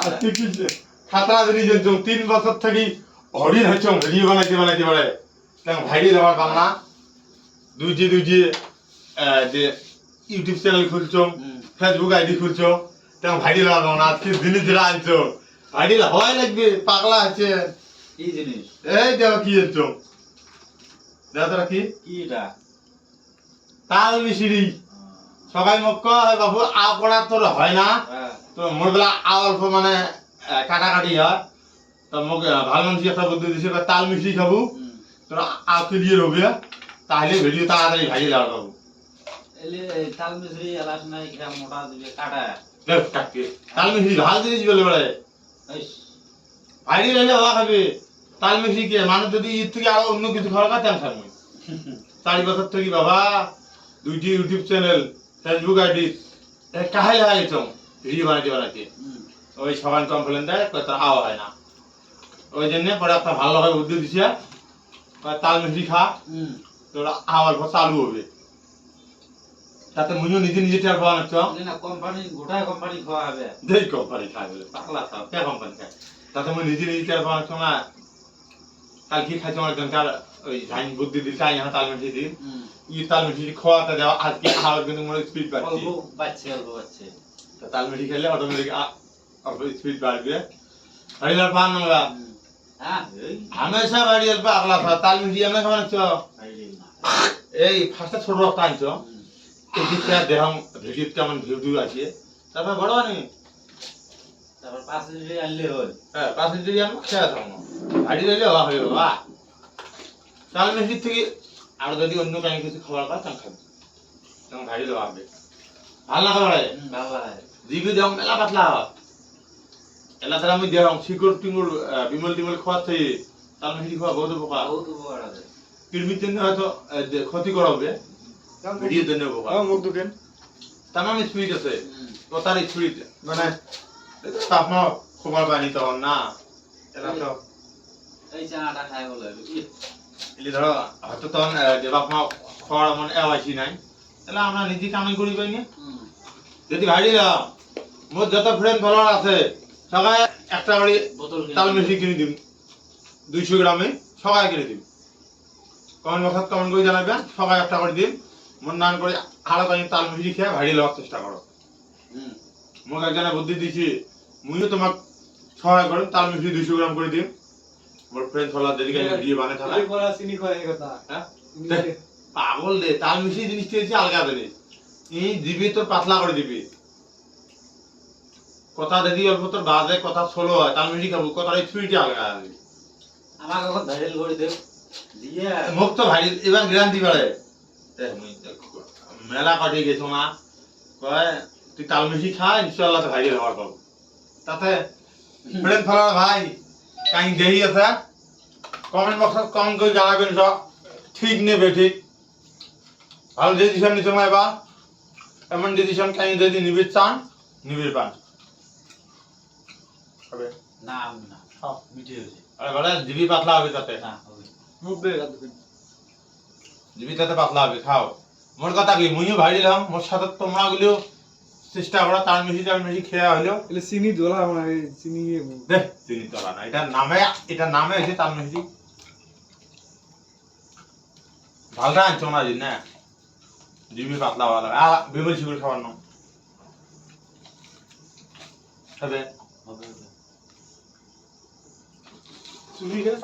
আর তুই কি খাতরা দিলি যে 3 বছর থেকে হরিণ হচ্ছে ভিডিও বানাইতে পারে তেমন ভাইরাল হওয়ার পাম না দুই যে যে ইউটিউব চ্যানেল খুলছো ফেসবুক আইডি খুলছো তেমন ভাইরাল হওয়ার পাম না আজকে জিনিস যেটা আনছো ভাইরাল হওয়াই লাগবে পাগলা আছে কি জিনিস এই দেখো কি আনছো দেখো তোরা কি এটা তাল মিশরি সবাই মুখ কয় বাবু আ পড়া তোর হয় না তো মোর বেলা আ অল্প মানে কাটাকাটি হয় তো মোক ভালো মানুষ একটা বুদ্ধি দিছে তাল মিশরি খাবো তোরা আ ক্লিয়ার হবে তাহলে ভিডিও তাড়াতাড়ি ভাইরাল হবে বাবু এলে তাল মিছরি এলাস নাই কিরা মোটা দিবে কাটা দেখ কাটকে তাল মিশরি ভাল জিনিস বলে বলে ইস ভাইরাল হলে হওয়া খাবে তাল মিশরি কি মানুষ যদি এর থেকে আরো অন্য কিছু খাওয়ার কথা তেমন মই 4 বছর থেকে বাবা দুইটি ইউটিউব চ্যানেল ফেসবুক আইডি কাহাই লাগাইছ ভিডিও বানাইতে ওই সবাই কমপ্লেন দেয় তোর আওয়া হয় না ওই জন্য পরে একটা ভালোভাবে বুদ্ধি দিছে তাল মিশরি খা তোর আওয়ার পর চালু হবে তাতে মুইও নিজে টের পাওয়া না না কোম্পানি গোটা কোম্পানি খাওয়া হবে যেই কোম্পানি খায় বলে পাগলা খাও কে কোম্পানি খায় তাতে মুই নিজে টের পাওয়া না কাল কি খাইছো আমার দরকার ওই জাইন বুদ্ধি দিল তাই না তাল মিশরি দিল ই তাল মিশরি খাওয়াতে দেওয়া আজকে আওয়ার কিন্তু মোর স্পিড বাড়ছে অল্প বাচ্চে তো তাল মিশরি খেলে অটোমেটিক অল্প স্পিড বাড়বে হরিলাল পান না হ্যাঁ हमेशा भाई अल्प अगला था ताल में दिया ना खाना चो ए फास्ट छोड़ रखता है चो एडिट कर दे हम वीडियो का मन वीडियो आछे तब बड़ा नहीं तब पास जे आनले होल पास जे हम क्या था गाड़ी ले हवा হবে বাবা তাল মিশরি থেকে আর যদি অন্য কাই কিছু খাবার পা তাম খাবে তখন গাড়ি লওয়া হবে ভালো না খাবার ভালো লাগে জিবি দাম মেলা পাতলা এলা তারা আমি দেখাম শিকড় টিঙ্গুর বিমল খাওয়াতে তাল মিশরি খাওয়া বহুত উপকার আছে কিডনির জন্য হয়তো ক্ষতি করাবে ভিডিও জন্য উপকার মুখ দুকেন তামাম স্পিড আছে কথার স্পিড মানে তাপমা খবর পানি তখন না এলা তো এই চানাটা খাই বলে এলি ধরো হয়তো তখন যে বাপমা খাওয়ার মনে এওয়াইছি নাই তাহলে আমরা নিজে কামাই করি পাই না যদি ভাইরি মোর যত ফ্রেন্ড ফলোয়ার আছে সবাই একটা করে বোতল তাল মিশরি কিনে দিন 200 গ্রামে সবাই কিনে দিন কমেন্ট বক্সত কমেন্ট করে জানাবেন সবাই একটা করে দিন মন নান করে আরো কয়েক তাল মিশরি খেয়ে ভাইরাল হওয়ার চেষ্টা করো মোক একজনে বুদ্ধি দিছি মুইও তোমাক সহায় করুন তাল মিশরি 200 গ্রাম করে দিন মোর ফ্রেন্ড ফলোয়ার যেদিকে ভিডিও বানায় থাকা পড়া চিনি কয় এই কথা হ্যাঁ পাগল দে তাল মিশরি জিনিসটা হচ্ছে আলগা জিনিস এই দিবি তোর পাতলা করে দিবি কথা যদি অল্প তোর বাজে কথা ষোলো হয় তাল মিশরি খাবো কথার স্পিডই আলগা দিবি আমাকে কখন ভাইরাল করে দেব দিয়ে মুখ তো ভাইরাল এবার গ্যারান্টি বাড়ে মেলা কাটিয়ে গেছো না কয় তুই তাল মিশরি খা ইনশাআল্লাহ তো ভাইরাল হওয়ার পাবো তাতে ফ্রেন্ড ফলোয়ার ভাই কাই দেহি আছে কমেন্ট বক্সত কমেন্ট করে জানাবেন সব ঠিক নেবে ঠিক ভালো ডিসিশন নিতে এবার এমন ডিসিশন কাই যদি নিবে চান নিবে পান হবে না না সব মিটে গেছে আরে বলে জিবি পাতলা হবে তাতে না হবে মুখ দে দুকেন জিবি তাতে পাতলা হবে খাও মোর কথা কি মুইও ভাইরাল হম মোর সাথে তোমরা গুলো চেষ্টা করো তাল মিশরি খেয়া হলো এলে চিনি দোলা মানে চিনি দেখ চিনি তোলা না এটা নামে হয়েছে তাল মিশরি ভালটা আনছো না দিন না জিবি পাতলা ভালো বিমল শিকড় খাওয়ার না হবে হবে চিনি খেলে